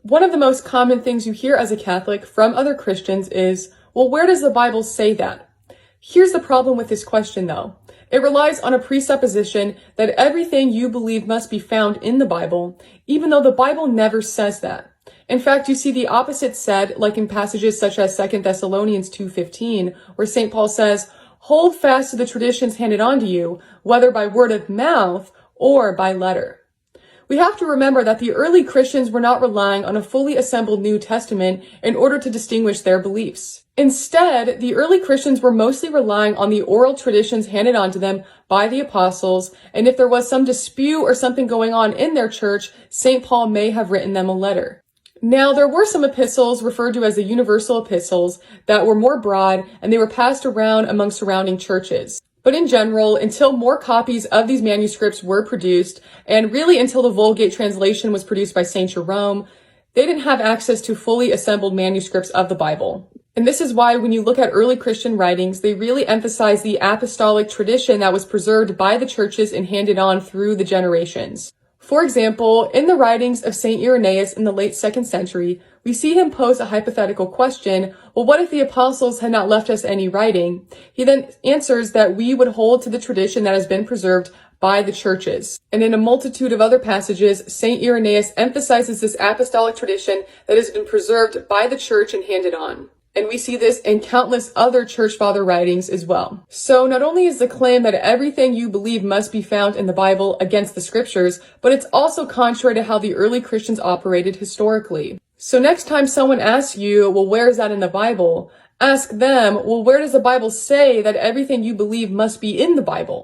One of the most common things you hear as a Catholic from other Christians is, well, where does the Bible say that? Here's the problem with this question, though. It relies on a presupposition that everything you believe must be found in the Bible, even though the Bible never says that. In fact, you see the opposite said, like in passages such as 2 Thessalonians 2:15, where St. Paul says, "Hold fast to the traditions handed on to you, whether by word of mouth or by letter." We have to remember that the early Christians were not relying on a fully assembled New Testament in order to distinguish their beliefs. Instead, the early Christians were mostly relying on the oral traditions handed on to them by the apostles, and if there was some dispute or something going on in their church, St. Paul may have written them a letter. Now, there were some epistles referred to as the universal epistles that were more broad, and they were passed around among surrounding churches. But in general, until more copies of these manuscripts were produced, and really until the Vulgate translation was produced by St. Jerome, they didn't have access to fully assembled manuscripts of the Bible. And this is why when you look at early Christian writings, they really emphasize the apostolic tradition that was preserved by the churches and handed on through the generations. For example, in the writings of St. Irenaeus in the late 2nd century, we see him pose a hypothetical question, well, what if the apostles had not left us any writing? He then answers that we would hold to the tradition that has been preserved by the churches. And in a multitude of other passages, St. Irenaeus emphasizes this apostolic tradition that has been preserved by the church and handed on. And we see this in countless other church father writings as well. So not only is the claim that everything you believe must be found in the Bible against the scriptures, but it's also contrary to how the early Christians operated historically. So next time someone asks you, well, where is that in the Bible? Ask them, well, where does the Bible say that everything you believe must be in the Bible?